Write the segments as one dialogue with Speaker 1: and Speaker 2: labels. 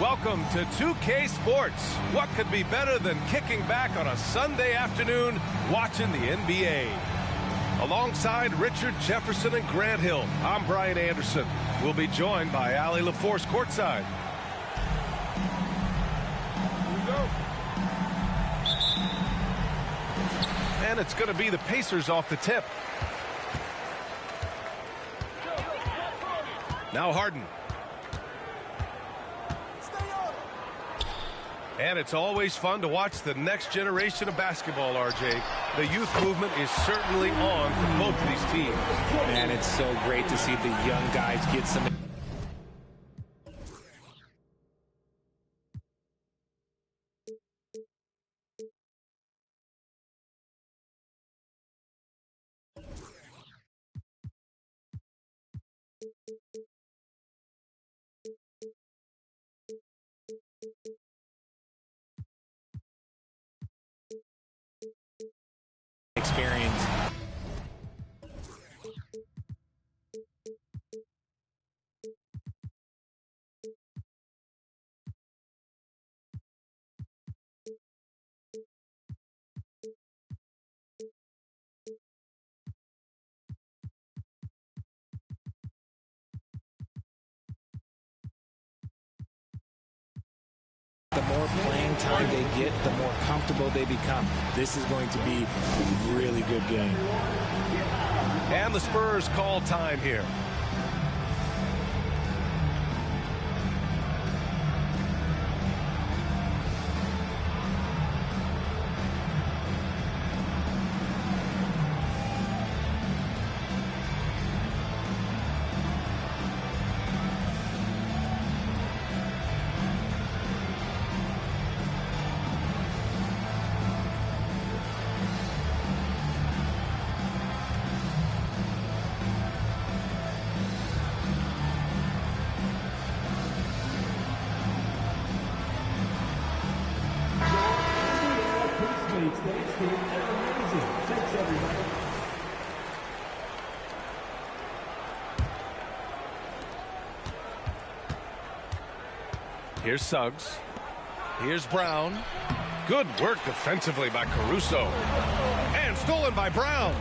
Speaker 1: Welcome to 2K Sports. What could be better than kicking back on a Sunday afternoon watching the NBA? Alongside Richard Jefferson and Grant Hill, I'm Brian Anderson. We'll be joined by Allie LaForce courtside. Here we go. And it's going to be the Pacers off the tip. Now Harden. And it's always fun to watch the next generation of basketball, RJ. The youth movement is certainly on for both of these teams.
Speaker 2: Man, it's so great to see the young guys get some experience. The more playing time they get, the more comfortable they become. This is going to be a really good game.
Speaker 1: And the Spurs call time here. Here's Suggs. Here's Brown. Good work defensively by Caruso. And stolen by Brown.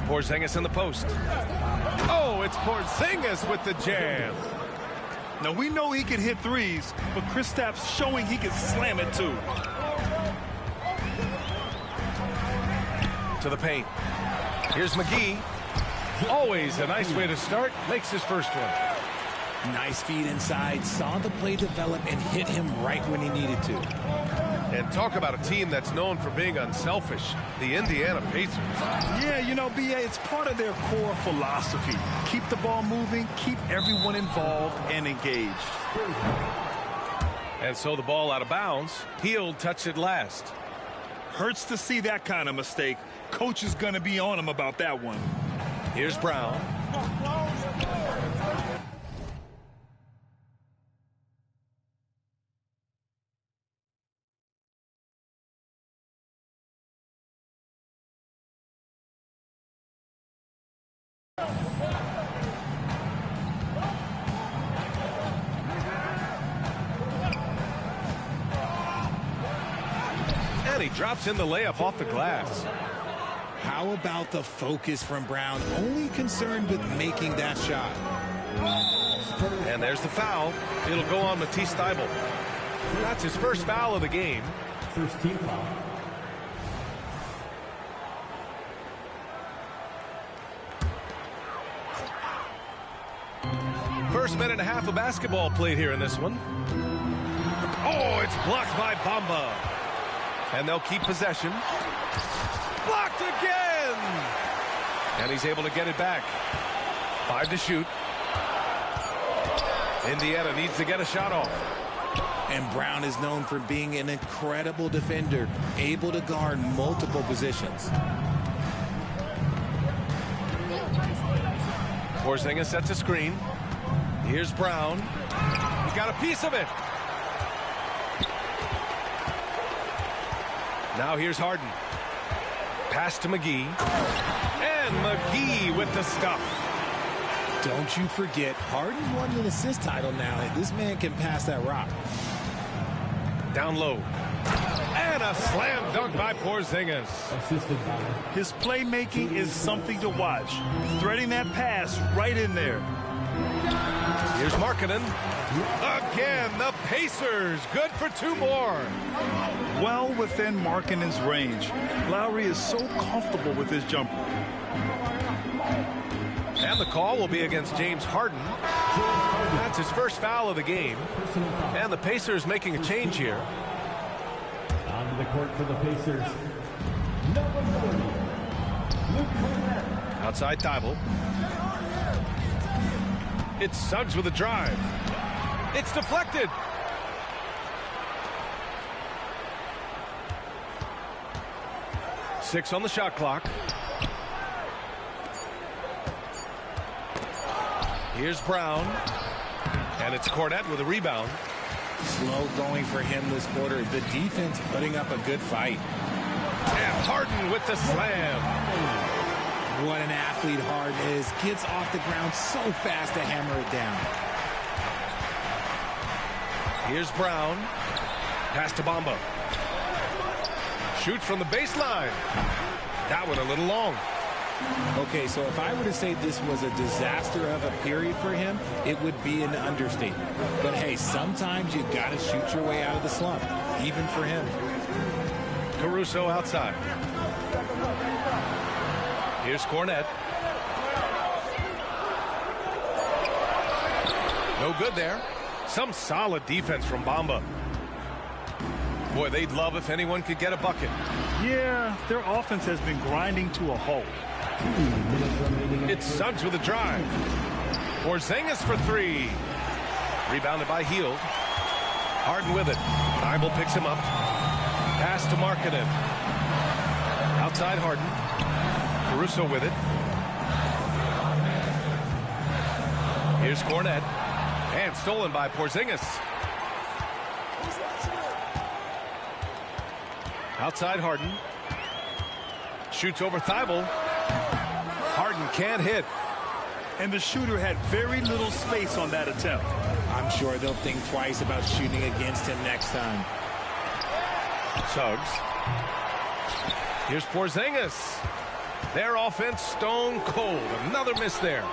Speaker 1: Porzingis in the post. Oh, it's Porzingis with the jam.
Speaker 3: Now, we know he can hit threes, but Kristaps showing he can slam it, too.
Speaker 1: To the paint. Here's McGee. Always a nice way to start. Makes his first one.
Speaker 2: Nice feed inside. Saw the play develop and hit him right when he needed to.
Speaker 1: And talk about a team that's known for being unselfish. The Indiana Pacers.
Speaker 3: Yeah, you know, B.A., it's part of their core philosophy. Keep the ball moving, keep everyone involved and engaged.
Speaker 1: And so the ball out of bounds. He'll touch it last.
Speaker 3: Hurts to see that kind of mistake. Coach is going to be on him about that one.
Speaker 1: Here's Brown. And he drops in the layup off the glass.
Speaker 2: How about the focus from Brown? Only concerned with making that shot.
Speaker 1: And there's the foul. It'll go on Matisse Thybulle. That's his first foul of the game.
Speaker 4: First team foul.
Speaker 1: First minute and a half of basketball played here in this one. Oh, it's blocked by Bamba. And they'll keep possession. Blocked again! And he's able to get it back. 5 to shoot. Indiana needs to get a shot off.
Speaker 2: And Brown is known for being an incredible defender, able to guard multiple positions.
Speaker 1: Porzingis sets a screen. Here's Brown. He got a piece of it. Now here's Harden. Pass to McGee. And McGee with the stuff.
Speaker 2: Don't you forget, Harden's won an assist title now, and this man can pass that rock.
Speaker 1: Down low. And a slam dunk by Porzingis.
Speaker 3: His playmaking is something to watch. Threading that pass right in there.
Speaker 1: Here's Markkanen. Again, the Pacers. Good for 2 more.
Speaker 3: Well within Markkanen's range. Lowry is so comfortable with his jumper.
Speaker 1: And the call will be against James Harden. That's his first foul of the game. And the Pacers making a change here.
Speaker 4: Onto the court for the Pacers. Number 40, Luke Kornet.
Speaker 1: Outside Thibault. It's Suggs with a drive. It's deflected. Six on the shot clock. Here's Brown. And it's Kornet with a rebound.
Speaker 2: Slow going for him this quarter. The defense putting up a good fight.
Speaker 1: And Harden with the slam.
Speaker 2: What an athlete Harden is. Gets off the ground so fast to hammer it down.
Speaker 1: Here's Brown. Pass to Bamba. Shoots from the baseline. That one a little long.
Speaker 2: Okay, so if I were to say this was a disaster of a period for him, it would be an understatement. But hey, sometimes you got to shoot your way out of the slump, even for him.
Speaker 1: Caruso outside. Here's Kornet. No good there. Some solid defense from Bamba. Boy, they'd love if anyone could get a bucket.
Speaker 3: Yeah, their offense has been grinding to a halt.
Speaker 1: It's Suggs with a drive. Porzingis for 3. Rebounded by Hield. Harden with it. Thibault picks him up. Pass to Markkanen. Outside Harden. Caruso with it. Here's Kornet. And stolen by Porzingis. Outside Harden. Shoots over Thibault. Harden can't hit.
Speaker 3: And the shooter had very little space on that attempt.
Speaker 2: I'm sure they'll think twice about shooting against him next time.
Speaker 1: Suggs. Here's Porzingis. Their offense stone cold. Another miss there.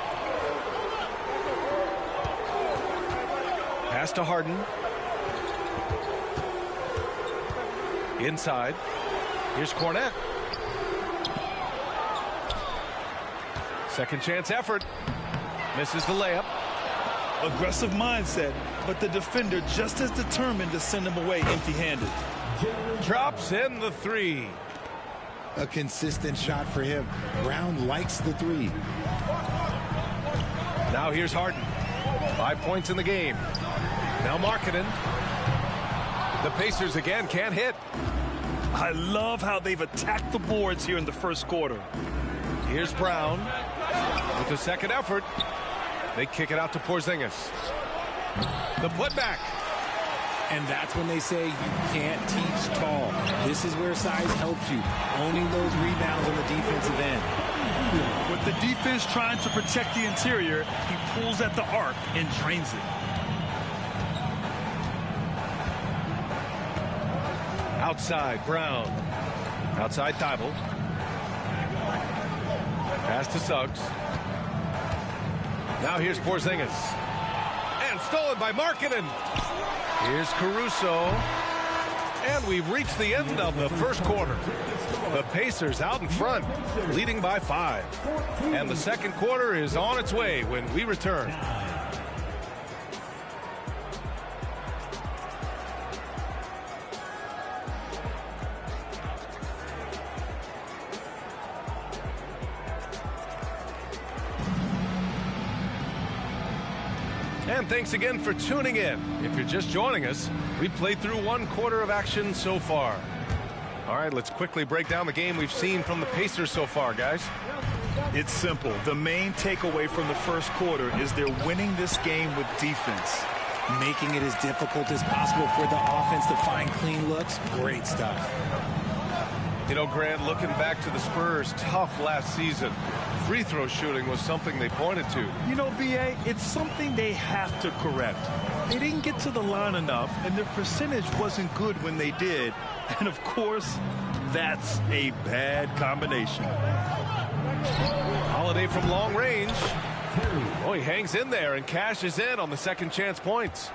Speaker 1: Pass to Harden. Inside. Here's Kornet. Second chance effort. Misses the layup.
Speaker 3: Aggressive mindset, but the defender just as determined to send him away empty-handed.
Speaker 1: Drops in the 3.
Speaker 2: A consistent shot for him. Brown likes the 3.
Speaker 1: Now here's Harden. 5 points in the game. Now Markkanen. The Pacers again can't hit.
Speaker 3: I love how they've attacked the boards here in the first quarter.
Speaker 1: Here's Brown with the second effort. They kick it out to Porzingis. The putback.
Speaker 2: And that's when they say you can't teach tall. This is where size helps you. Owning those rebounds on the defensive end.
Speaker 3: With the defense trying to protect the interior, he pulls at the arc and drains it.
Speaker 1: Outside, Brown. Outside, Thibault. Pass to Suggs. Now here's Porzingis. And stolen by Markkanen. Here's Caruso. And we've reached the end of the first quarter. The Pacers out in front, leading by 5. And the second quarter is on its way when we return. And thanks again for tuning in. If you're just joining us, we've played through 1 quarter of action so far. All right, let's quickly break down the game we've seen from the Pacers so far, guys.
Speaker 3: It's simple. The main takeaway from the first quarter is they're winning this game with defense.
Speaker 2: Making it as difficult as possible for the offense to find clean looks. Great stuff.
Speaker 1: You know, Grant, looking back to the Spurs' tough last season, free throw shooting was something they pointed to.
Speaker 3: You know, B.A., it's something they have to correct. They didn't get to the line enough, and their percentage wasn't good when they did. And, of course, that's a bad combination.
Speaker 1: Holiday from long range. Oh, he hangs in there and cashes in on the second chance points.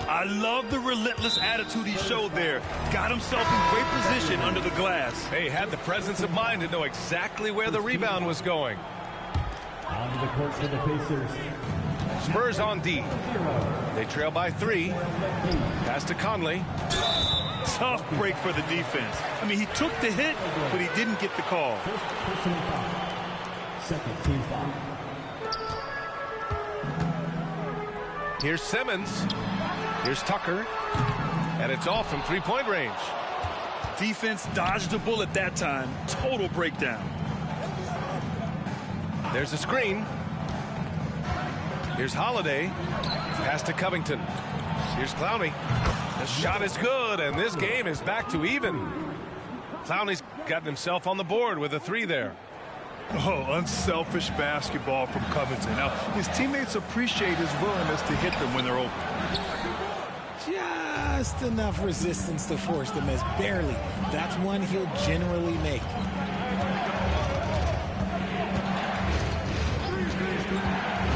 Speaker 3: I love the relentless attitude he showed there. Got himself in great position under the glass.
Speaker 1: He had the presence of mind to know exactly where the rebound was going.
Speaker 4: On the court for the Pacers.
Speaker 1: Spurs on D. They trail by 3. Pass to Conley.
Speaker 3: Tough break for the defense. I mean, he took the hit, but he didn't get the call.
Speaker 4: First personal foul. Second team foul.
Speaker 1: Here's Simmons. Here's Tucker. And it's off from three-point range.
Speaker 3: Defense dodged the bullet that time. Total breakdown.
Speaker 1: There's a screen. Here's Holiday. Pass to Covington. Here's Clowney. The shot is good, and this game is back to even. Clowney's gotten himself on the board with a 3 there.
Speaker 3: Oh, unselfish basketball from Covington. Now, his teammates appreciate his willingness to hit them when they're open.
Speaker 2: Just enough resistance to force the miss. Barely. That's one he'll generally make.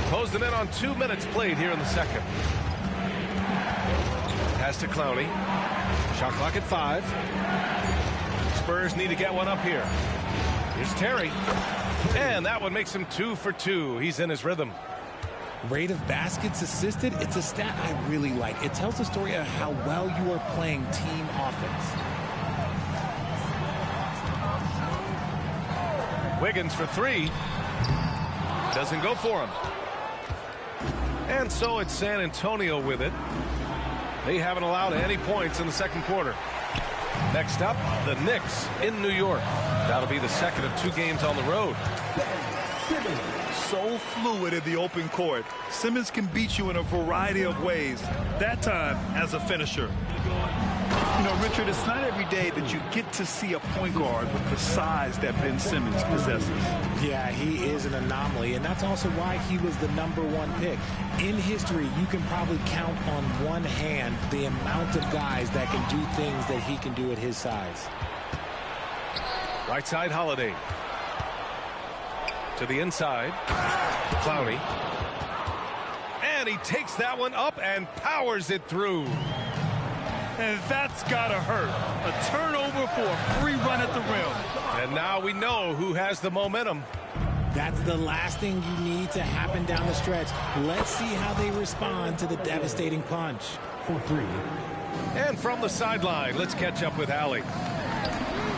Speaker 1: Close them in on 2 minutes played here in the second. Pass to Clowney. Shot clock at 5. Spurs need to get one up here. Here's Terry. And that one makes him 2 for 2. He's in his rhythm.
Speaker 2: Rate of baskets assisted, it's a stat I really like. It tells the story of how well you are playing team offense.
Speaker 1: Wiggins for 3. Doesn't go for him. And so it's San Antonio with it. They haven't allowed any points in the second quarter. Next up, the Knicks in New York. That'll be the second of 2 games on the road.
Speaker 3: So fluid in the open court. Simmons can beat you in a variety of ways. That time as a finisher. You know, Richard, it's not every day that you get to see a point guard with the size that Ben Simmons possesses.
Speaker 2: Yeah, he is an anomaly, and that's also why he was the #1 pick. In history, you can probably count on one hand the amount of guys that can do things that he can do at his size.
Speaker 1: Right side, Holiday. To the inside. Clowney. And he takes that one up and powers it through.
Speaker 3: And that's got to hurt. A turnover for a free run at the rim.
Speaker 1: And now we know who has the momentum.
Speaker 2: That's the last thing you need to happen down the stretch. Let's see how they respond to the devastating punch.
Speaker 4: For 3.
Speaker 1: And from the sideline, let's catch up with Allie.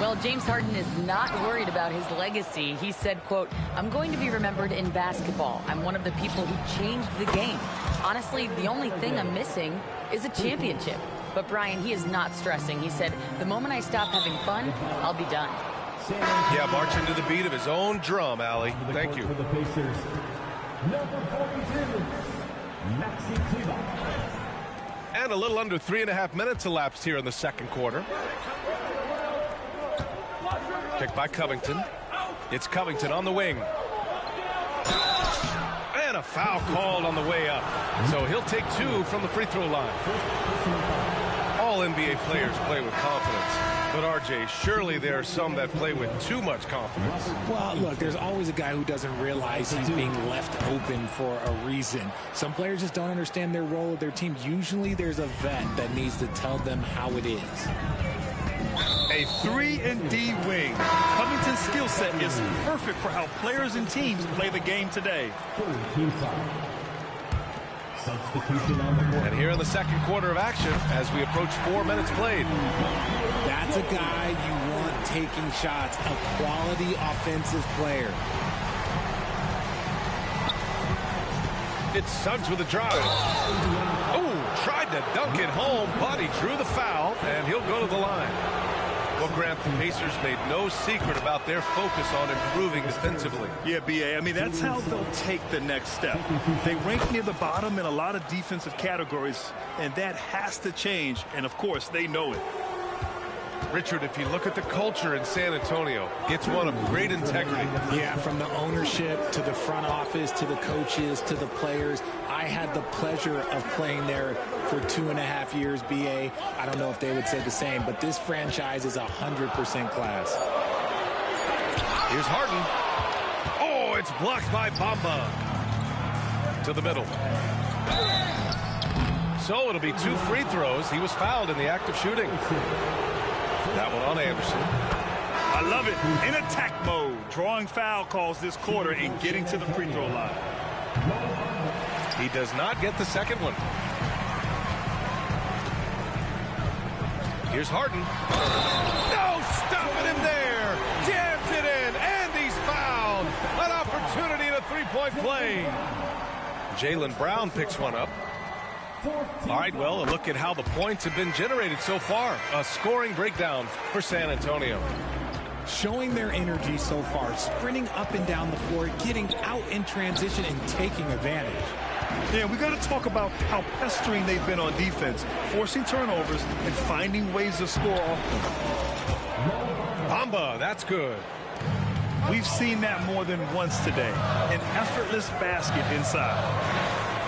Speaker 5: Well, James Harden is not worried about his legacy. He said, quote, "I'm going to be remembered in basketball. I'm one of the people who changed the game. Honestly, the only thing I'm missing is a championship." But Brian, he is not stressing. He said, "The moment I stop having fun, I'll be done."
Speaker 1: Yeah, marching to the beat of his own drum, Allie. Thank you.
Speaker 4: For the Pacers, number 42, Maxi Kleber.
Speaker 1: And a little under 3.5 minutes elapsed here in the second quarter. Picked by Covington. It's Covington on the wing. And a foul called on the way up. So he'll take 2 from the free throw line. All NBA players play with confidence. But RJ, surely there are some that play with too much confidence.
Speaker 2: Well, look, there's always a guy who doesn't realize he's being left open for a reason. Some players just don't understand their role of their team. Usually there's a vet that needs to tell them how it is.
Speaker 3: A 3-and-D wing. Covington's skill set is perfect for how players and teams play the game today.
Speaker 4: Team foul. Substitution on the court.
Speaker 1: And here in the second quarter of action, as we approach 4 minutes played.
Speaker 2: That's a guy you want taking shots, a quality offensive player.
Speaker 1: It's Suggs with a drive. Oh, tried to dunk it home, but he drew the foul, and he'll go to the line. Well, Grant, the Pacers made no secret about their focus on improving defensively.
Speaker 3: Yeah, B.A., I mean, that's how they'll take the next step. They rank near the bottom in a lot of defensive categories, and that has to change, and, of course, they know it.
Speaker 1: Richard, if you look at the culture in San Antonio, it's one of great integrity.
Speaker 2: Yeah, from the ownership to the front office to the coaches to the players. I had the pleasure of playing there for 2.5 years, BA. I don't know if they would say the same, but this franchise is 100% class.
Speaker 1: Here's Harden. Oh, it's blocked by Bamba. To the middle. So it'll be 2 free throws. He was fouled in the act of shooting. That one on Anderson.
Speaker 3: I love it. In attack mode, drawing foul calls this quarter and getting to the free throw line.
Speaker 1: He does not get the second one. Here's Harden. No, stopping him there. Jams it in, and he's fouled. An opportunity in a three-point play. Jaylen Brown picks one up. All right, well, a look at how the points have been generated so far. A scoring breakdown for San Antonio.
Speaker 2: Showing their energy so far, sprinting up and down the floor, getting out in transition and taking advantage.
Speaker 3: Yeah, we got to talk about how pestering they've been on defense, forcing turnovers and finding ways to score off them.
Speaker 1: Bamba, that's good.
Speaker 3: We've seen that more than once today. An effortless basket inside.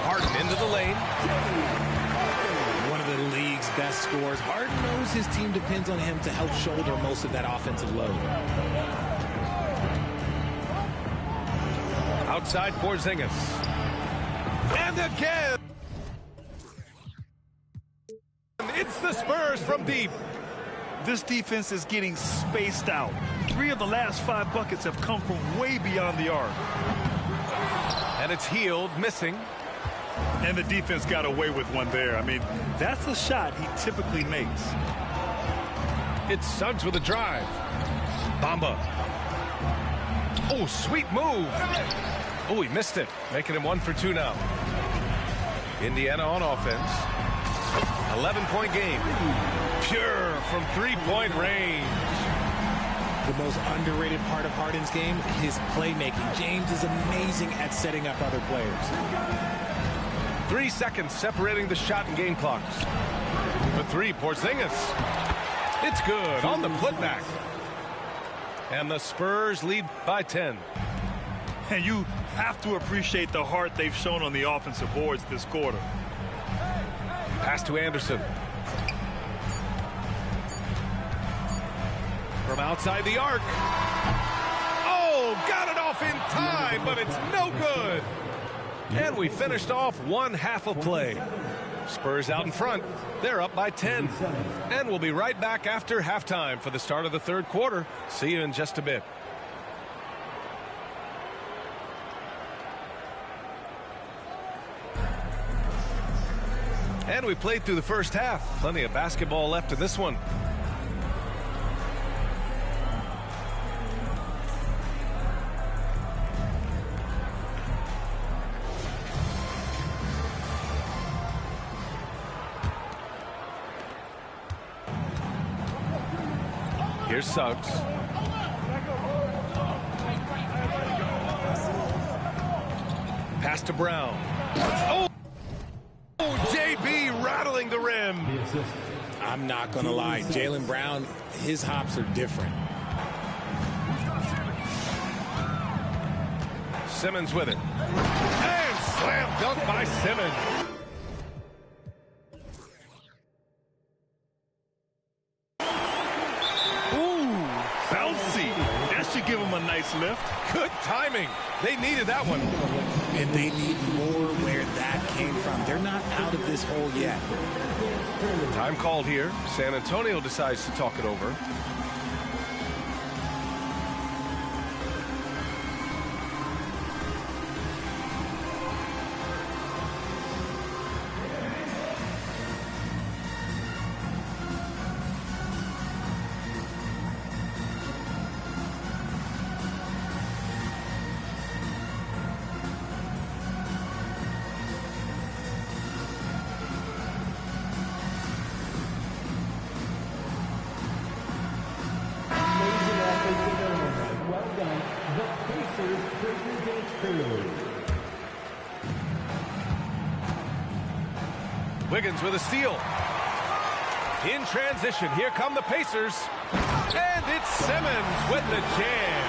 Speaker 1: Harden into the lane.
Speaker 2: One of the league's best scorers. Harden knows his team depends on him to help shoulder most of that offensive load.
Speaker 1: Outside Porzingis. And again. It's the Spurs from deep.
Speaker 3: This defense is getting spaced out. 3 of the last 5 buckets have come from way beyond the arc.
Speaker 1: And it's Healed, missing.
Speaker 3: And the defense got away with one there. I mean, that's a shot he typically makes.
Speaker 1: It's Suggs with a drive. Bamba. Oh, sweet move. Oh, he missed it. Making him 1 for 2 now. Indiana on offense. 11-point game. Pure from 3-point range.
Speaker 2: The most underrated part of Harden's game, his playmaking. James is amazing at setting up other players.
Speaker 1: 3 seconds separating the shot and game clocks. For 3, Porzingis. It's good on the putback. And the Spurs lead by 10.
Speaker 3: And you have to appreciate the heart they've shown on the offensive boards this quarter.
Speaker 1: Pass to Anderson. From outside the arc. Oh, got it off in time, but it's no good. And we finished off 1 half of play. Spurs out in front. They're up by 10. And we'll be right back after halftime for the start of the third quarter. See you in just a bit. And we played through the first half. Plenty of basketball left in this one. Here's Suggs. Pass to Brown. Oh, JB rattling the rim.
Speaker 2: I'm not going to lie. Jaylen Brown, his hops are different.
Speaker 1: Simmons with it. And slam dunk by Simmons.
Speaker 3: Should give him a nice lift.
Speaker 1: Good timing. They needed that one.
Speaker 2: And they need more where that came from. They're not out of this hole yet.
Speaker 1: Time called here. San Antonio decides to talk it over. Wiggins with a steal. In transition, here come the Pacers. And it's Simmons with the jam.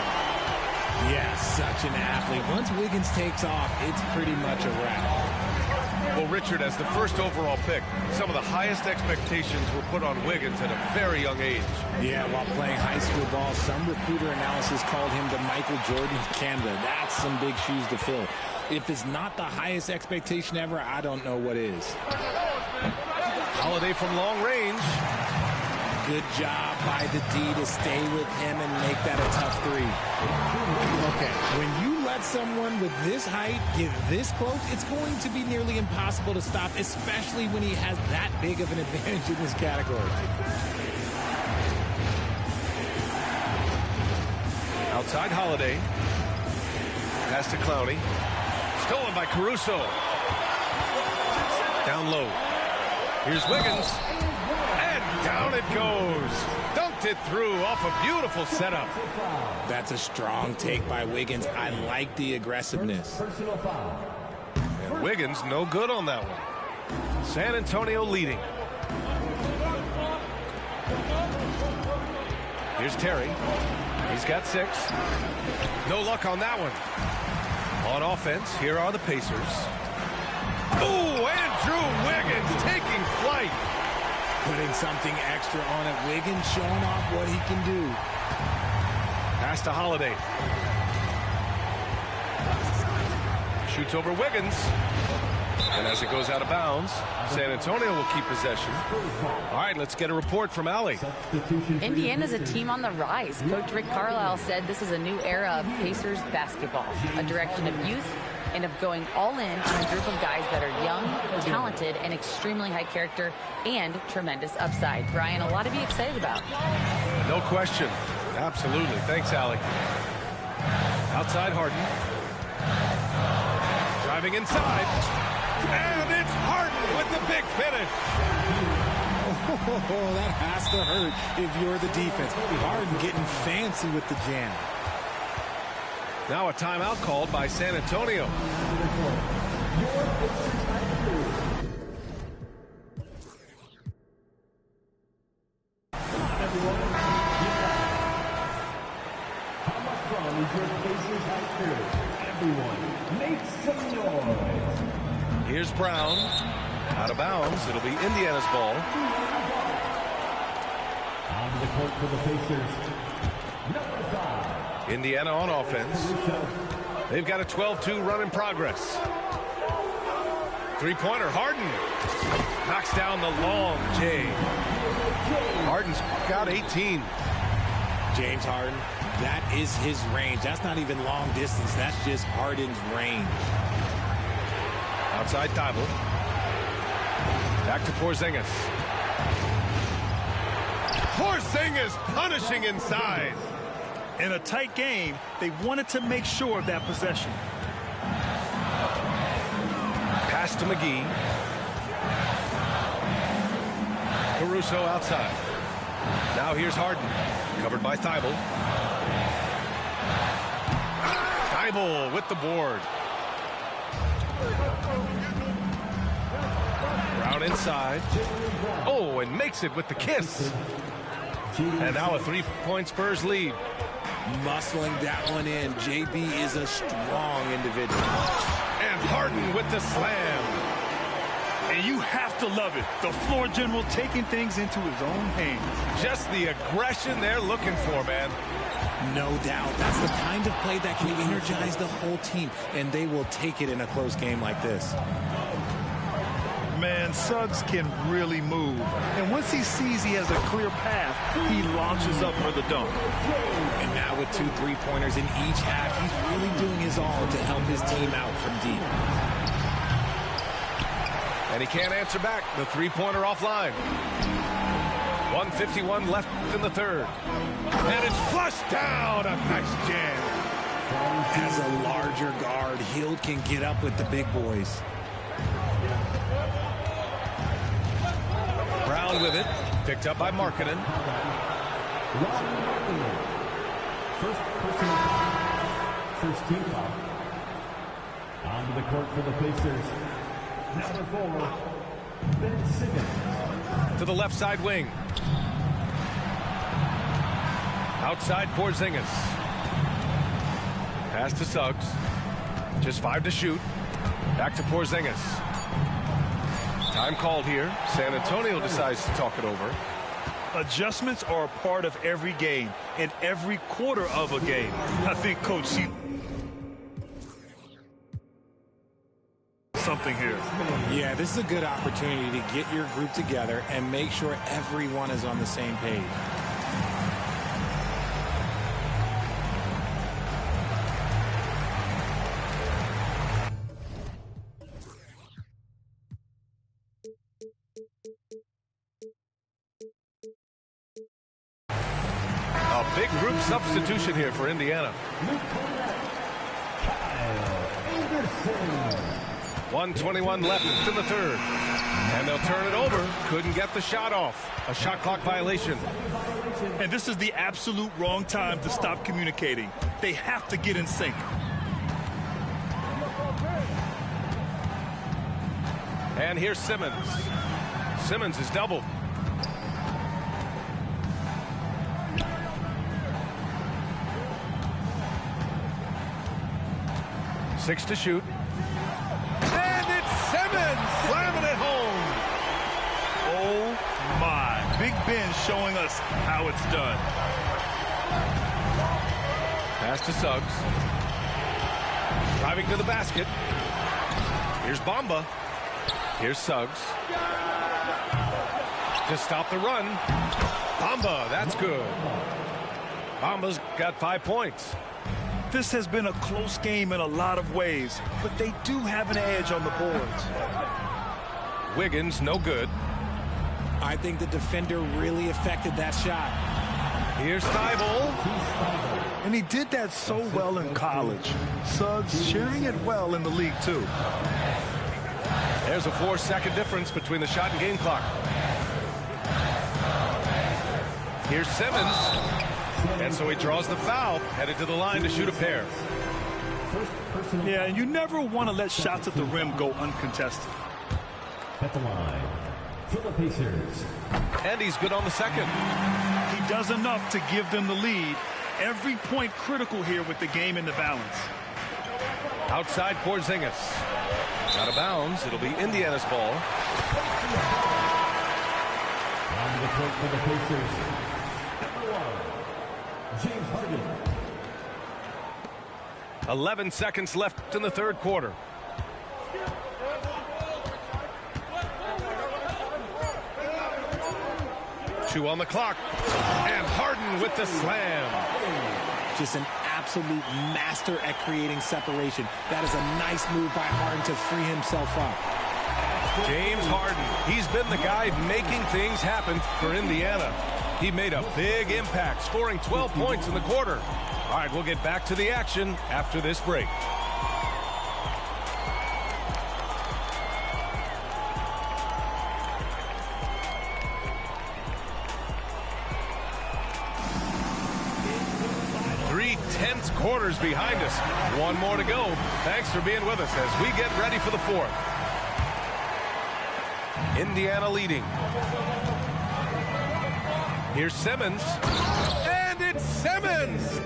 Speaker 2: Yeah, such an athlete. Once Wiggins takes off, it's pretty much a wrap.
Speaker 1: Well, Richard, as the first overall pick, some of the highest expectations were put on Wiggins at a very young age.
Speaker 2: Yeah, while playing high school ball, some recruiter analysis called him the Michael Jordan of Canada. That's some big shoes to fill. If it's not the highest expectation ever, I don't know what is.
Speaker 1: Holiday from long range.
Speaker 2: Good job by the D to stay with him and make that a tough three. Okay, when you let someone with this height get this close, it's going to be nearly impossible to stop, especially when he has that big of an advantage in this category.
Speaker 1: Outside Holiday. Pass to Clowney. Stolen by Caruso. Down low. Here's Wiggins. And down it goes. Dunked it through off a beautiful setup.
Speaker 2: That's a strong take by Wiggins. I like the aggressiveness.
Speaker 1: And Wiggins no good on that one. San Antonio leading. Here's Terry. He's got 6. No luck on that one. On offense, here are the Pacers. Oh, Andrew Wiggins taking flight.
Speaker 2: Putting something extra on it. Wiggins showing off what he can do.
Speaker 1: Pass to Holiday. Shoots over Wiggins. And as it goes out of bounds, San Antonio will keep possession. All right, let's get a report from Allie.
Speaker 5: Indiana's a team on the rise. Coach Rick Carlisle said this is a new era of Pacers basketball, a direction of youth and of going all in on a group of guys that are young, talented, and extremely high character and tremendous upside. Brian, a lot to be excited about.
Speaker 1: No question. Absolutely. Thanks, Allie. Outside Harden. Driving inside. And it's Harden with the big finish.
Speaker 2: Oh, that has to hurt if you're the defense. Harden getting fancy with the jam.
Speaker 1: Now a timeout called by San Antonio.
Speaker 4: Everyone, make some noise.
Speaker 1: Here's Brown. Out of bounds. It'll be Indiana's ball.
Speaker 4: On the court for the Pacers. Number 5.
Speaker 1: Indiana on offense. They've got a 12-2 run in progress. Three-pointer, Harden. Knocks down the long J. Harden's got 18.
Speaker 2: James Harden, that is his range. That's not even long distance. That's just Harden's range.
Speaker 1: Outside Thibault. Back to Porzingis. Porzingis punishing inside.
Speaker 3: In a tight game, they wanted to make sure of that possession.
Speaker 1: Pass to McGee. Caruso outside. Now here's Harden. Covered by Thibault. Thibault with the board. Brown inside. Oh, and makes it with the kiss. And now a 3-point Spurs lead.
Speaker 2: Muscling that one in. JB is a strong individual.
Speaker 1: And Harden with the slam.
Speaker 3: And you have to love it. The floor general taking things into his own hands.
Speaker 1: Just the aggression they're looking for, man.
Speaker 2: No doubt. That's the kind of play that can energize the whole team, and they will take it in a close game like this.
Speaker 3: Man, Suggs can really move. And once he sees he has a clear path, he launches up for the dunk.
Speaker 2: And now with 2 3-pointers in each half, he's really doing his all to help his team out from deep.
Speaker 1: And he can't answer back. The 3-pointer offline. 1:51 left in the third. And it's flushed down. A nice jam.
Speaker 2: As a larger guard, Hield can get up with the big boys.
Speaker 1: Brown with it. Picked up by Markkanen.
Speaker 4: First personal foul. First team foul. Onto the court for the Pacers. Number 4, Ben Simmons.
Speaker 1: To the left side wing. Outside Porzingis. Pass to Suggs. Just 5 to shoot. Back to Porzingis. Time called here. San Antonio decides to talk it over.
Speaker 3: Adjustments are a part of every game and every quarter of a game. I think Coach sees something here.
Speaker 2: Yeah, this is a good opportunity to get your group together and make sure everyone is on the same page.
Speaker 1: A big group substitution here for Indiana. 1:21 left in the third. And they'll turn it over. Couldn't get the shot off. A shot clock violation.
Speaker 3: And this is the absolute wrong time to stop communicating. They have to get in sync.
Speaker 1: And here's Simmons. Simmons is doubled. Six to shoot. And it's Simmons slamming it home.
Speaker 3: Oh my. Big Ben showing us how it's done.
Speaker 1: Pass to Suggs. Driving to the basket. Here's Bamba. Here's Suggs. To stop the run. Bamba, that's good. Bamba's got 5 points.
Speaker 3: This has been a close game in a lot of ways, but they do have an edge on the boards.
Speaker 1: Wiggins, no good.
Speaker 2: I think the defender really affected that shot.
Speaker 1: Here's Thibault.
Speaker 3: And he did that so well in college. Suggs sharing it well in the league, too.
Speaker 1: There's a 4-second difference between the shot and game clock. Here's Simmons. And so he draws the foul, headed to the line to shoot a pair.
Speaker 3: Yeah, and you never want to let shots at the rim go uncontested.
Speaker 4: At the line, for the Pacers.
Speaker 1: And he's good on the second.
Speaker 3: He does enough to give them the lead. Every point critical here with the game in the balance.
Speaker 1: Outside Porzingis. Out of bounds. It'll be Indiana's ball.
Speaker 4: On the court for the Pacers. Number 1, James Harden.
Speaker 1: 11 seconds left in the third quarter. Two on the clock. And Harden with the slam.
Speaker 2: Just an absolute master at creating separation. That is a nice move by Harden to free himself up.
Speaker 1: James Harden. He's been the guy making things happen for Indiana. He made a big impact, scoring 12 points in the quarter. All right, we'll get back to the action after this break. Three tense quarters behind us. One more to go. Thanks for being with us as we get ready for the fourth. Indiana leading. Here's Simmons. And it's Simmons!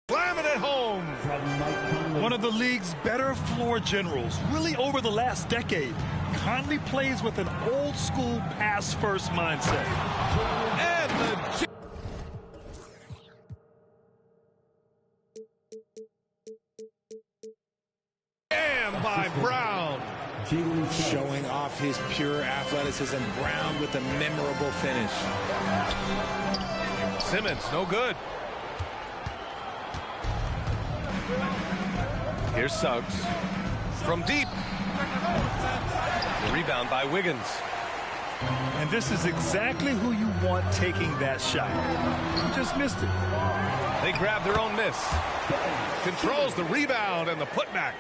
Speaker 1: Slamming it home!
Speaker 3: One of the league's better floor generals, really over the last decade. Conley plays with an old-school pass-first mindset.
Speaker 1: And the jam by Brown.
Speaker 2: Showing off his pure athleticism. Brown with a memorable finish.
Speaker 1: Simmons, no good. Here's Suggs. From deep. The rebound by Wiggins.
Speaker 3: And this is exactly who you want taking that shot. You just missed it.
Speaker 1: They grab their own miss. Controls the rebound and the putback.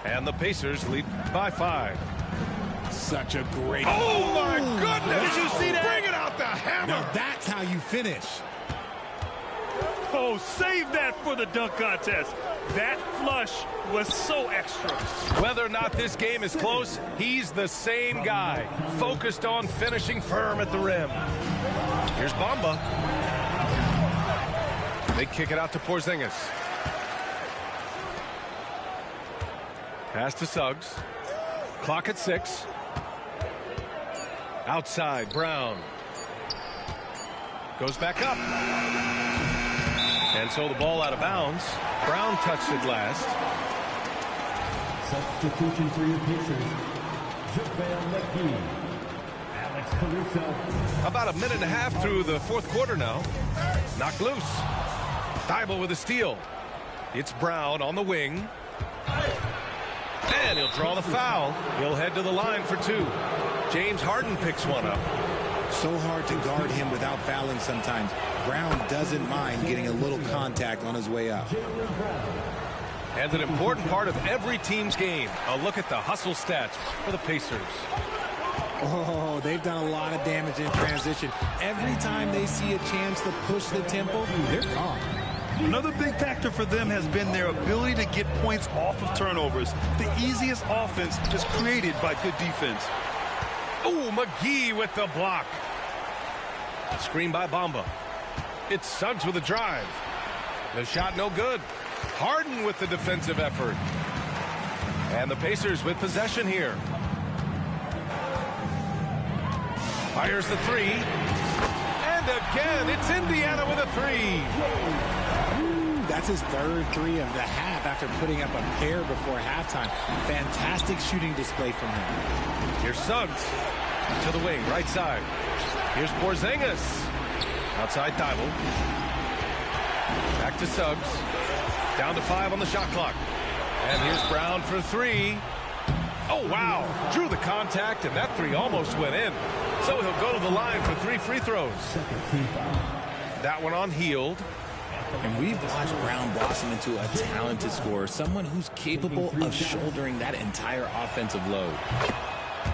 Speaker 1: And the Pacers lead by 5.
Speaker 2: such a great...
Speaker 1: Oh, my goodness!
Speaker 3: Did you see that?
Speaker 1: Bring it out the hammer!
Speaker 2: Now that's how you finish.
Speaker 3: Oh, save that for the dunk contest. That flush was so extra.
Speaker 1: Whether or not this game is close, he's the same guy, focused on finishing firm at the rim. Here's Bamba. They kick it out to Porzingis. Pass to Suggs. Clock at 6. Outside, Brown. Goes back up. And so the ball out of bounds. Brown touched it last.
Speaker 4: Substitution for your Pacers. JaVale McGee. Alex Caruso.
Speaker 1: About a minute and a half through the fourth quarter now. Knocked loose. Thibault with a steal. It's Brown on the wing. And he'll draw the foul. He'll head to the line for 2. James Harden picks one up.
Speaker 2: So hard to guard him without fouling sometimes. Brown doesn't mind getting a little contact on his way up.
Speaker 1: And an important part of every team's game. A look at the hustle stats for the Pacers.
Speaker 2: Oh, they've done a lot of damage in transition. Every time they see a chance to push the tempo, they're gone.
Speaker 3: Another big factor for them has been their ability to get points off of turnovers. The easiest offense is created by good defense.
Speaker 1: Oh, McGee with the block. Screen by Bamba. It's Suggs with a drive. The shot no good. Harden with the defensive effort. And the Pacers with possession here. Fires the 3. And again, it's Indiana with a 3.
Speaker 2: That's his third 3 of the half after putting up a pair before halftime. Fantastic shooting display from him.
Speaker 1: Here's Suggs to the wing, right side. Here's Porzingis. Outside Thibault. Back to Suggs. Down to 5 on the shot clock. And here's Brown for 3. Oh, wow. Drew the contact, and that 3 almost went in. So he'll go to the line for 3 free throws. That one on Hield.
Speaker 2: And we've watched Brown blossom into a talented scorer, someone who's capable of shouldering that entire offensive load.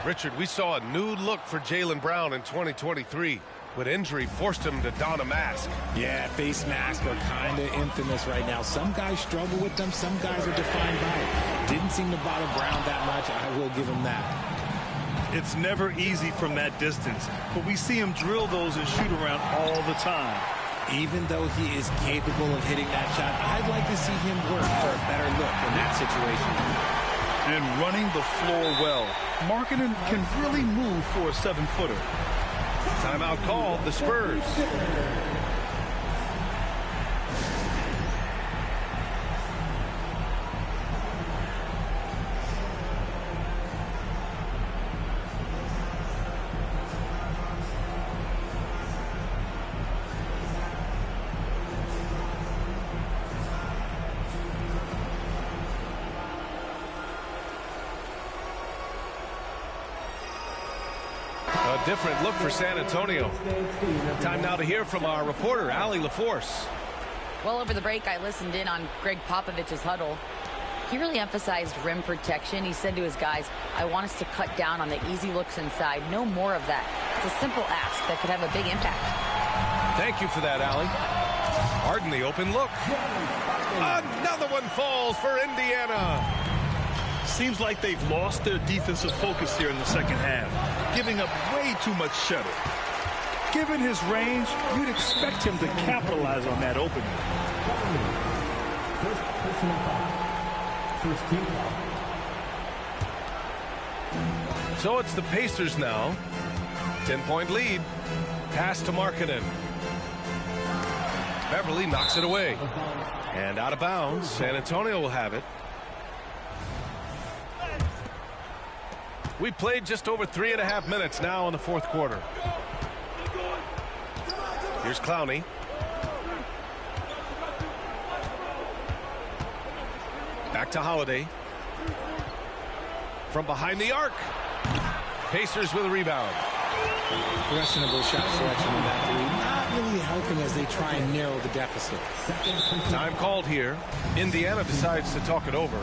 Speaker 1: Richard, we saw a new look for Jaylen Brown in 2023. When injury forced him to don a mask.
Speaker 2: Yeah, face masks are kind of infamous right now. Some guys struggle with them. Some guys are defined by it. Didn't seem to bother Brown that much. I will give him that.
Speaker 3: It's never easy from that distance, but we see him drill those and shoot around all the time.
Speaker 2: Even though he is capable of hitting that shot, I'd like to see him work for a better look in that situation.
Speaker 3: And running the floor well. Markkanen can really move for a 7-footer.
Speaker 1: Timeout called, the Spurs. A different look for San Antonio. Time now to hear from our reporter, Allie LaForce.
Speaker 5: Well, over the break, I listened in on Greg Popovich's huddle. He really emphasized rim protection. He said to his guys, I want us to cut down on the easy looks inside. No more of that. It's a simple ask that could have a big impact.
Speaker 1: Thank you for that, Allie. Harden the open look. Another one falls for Indiana.
Speaker 3: Seems like they've lost their defensive focus here in the second half, giving up way too much shuttle. Given his range, you'd expect him to capitalize on that opening.
Speaker 4: First team foul.
Speaker 1: So it's the Pacers now. 10-point lead. Pass to Markkanen. Beverly knocks it away. And out of bounds. San Antonio will have it. We played just over 3.5 minutes now in the fourth quarter. Here's Clowney. Back to Holiday. From behind the arc. Pacers with a rebound.
Speaker 2: Questionable shot selection in that three. Not really helping as they try and narrow the deficit.
Speaker 1: Time called here. Indiana decides to talk it over.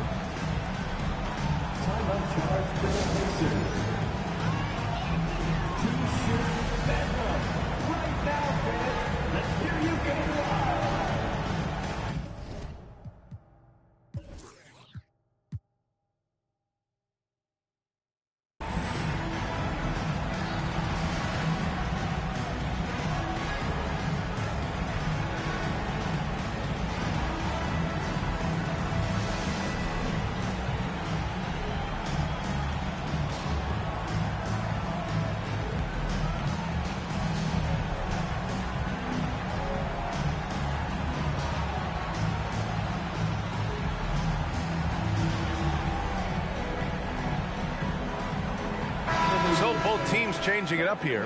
Speaker 1: both teams changing it up here.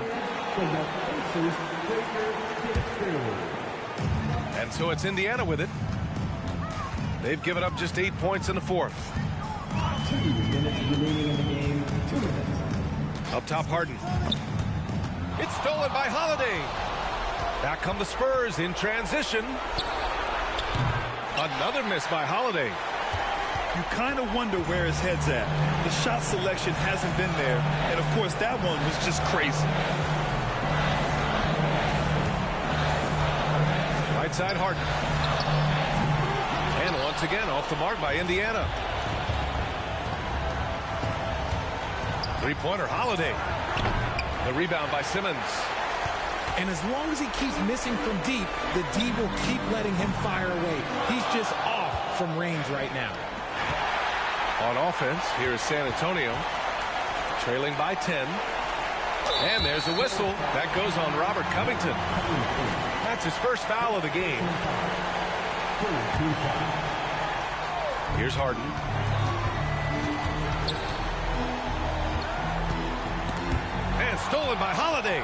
Speaker 1: And so it's Indiana with it. They've given up just 8 points in the fourth.
Speaker 4: 2 minutes remaining in the game. 2 minutes.
Speaker 1: Up top, Harden. It's stolen by Holiday. Back come the Spurs in transition. Another miss by Holiday.
Speaker 3: You kind of wonder where his head's at. The shot selection hasn't been there. And, of course, that one was just crazy.
Speaker 1: Right side, Harden. And once again, off the mark by Indiana. Three-pointer, Holiday. The rebound by Simmons.
Speaker 2: And as long as he keeps missing from deep, the D will keep letting him fire away. He's just off from range right now.
Speaker 1: On offense, here is San Antonio. Trailing by 10. And there's a whistle. That goes on Robert Covington. That's his first foul of the game. Here's Harden. And stolen by Holiday.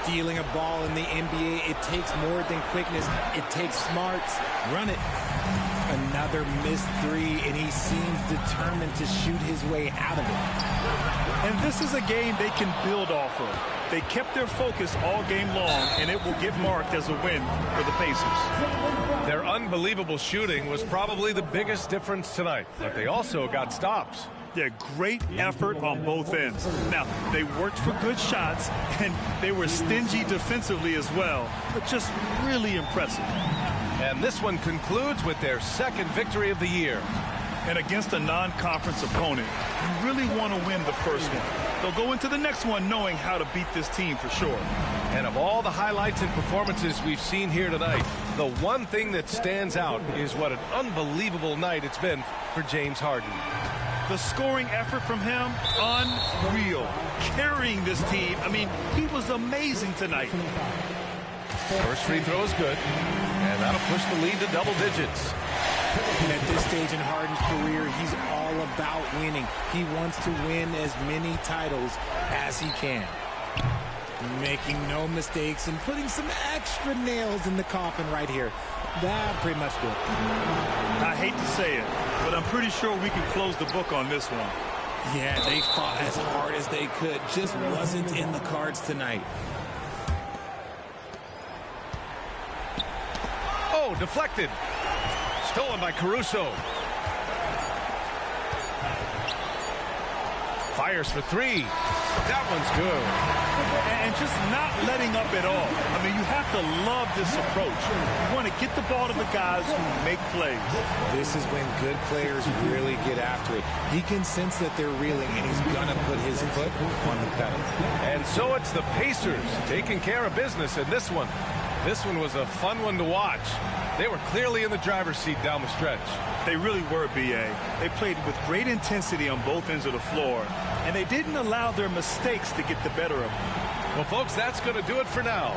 Speaker 2: Stealing a ball in the NBA, it takes more than quickness. It takes smarts. Run it. Another missed three, and he seems determined to shoot his way out of it.
Speaker 3: And this is a game they can build off of. They kept their focus all game long, and it will get marked as a win for the Pacers.
Speaker 1: Their unbelievable shooting was probably the biggest difference tonight, but they also got stops.
Speaker 3: Yeah, great effort on both ends. Now, they worked for good shots, and they were stingy defensively as well, but just really impressive.
Speaker 1: And this one concludes with their second victory of the year.
Speaker 3: And against a non-conference opponent, you really want to win the first one. They'll go into the next one knowing how to beat this team for sure.
Speaker 1: And of all the highlights and performances we've seen here tonight, the one thing that stands out is what an unbelievable night it's been for James Harden.
Speaker 3: The scoring effort from him, unreal. Carrying this team, I mean, he was amazing tonight.
Speaker 1: First free throw is good, and that'll push the lead to double digits.
Speaker 2: And at this stage in Harden's career, he's all about winning. He wants to win as many titles as he can. Making no mistakes and putting some extra nails in the coffin right here. That pretty much good.
Speaker 3: I hate to say it, but I'm pretty sure we can close the book on this one.
Speaker 2: Yeah, they fought as hard as they could. Just wasn't in the cards tonight.
Speaker 1: Oh, deflected. Stolen by Caruso. Fires for three. That one's good.
Speaker 3: And just not letting up at all. I mean, you have to love this approach. You want to get the ball to the guys who make plays.
Speaker 2: This is when good players really get after it. He can sense that they're reeling, and he's going to put his foot on the pedal.
Speaker 1: And so it's the Pacers taking care of business in this one. This one was a fun one to watch. They were clearly in the driver's seat down the stretch.
Speaker 3: They really were, B.A. They played with great intensity on both ends of the floor, and they didn't allow their mistakes to get the better of them.
Speaker 1: Well, folks, that's going to do it for now.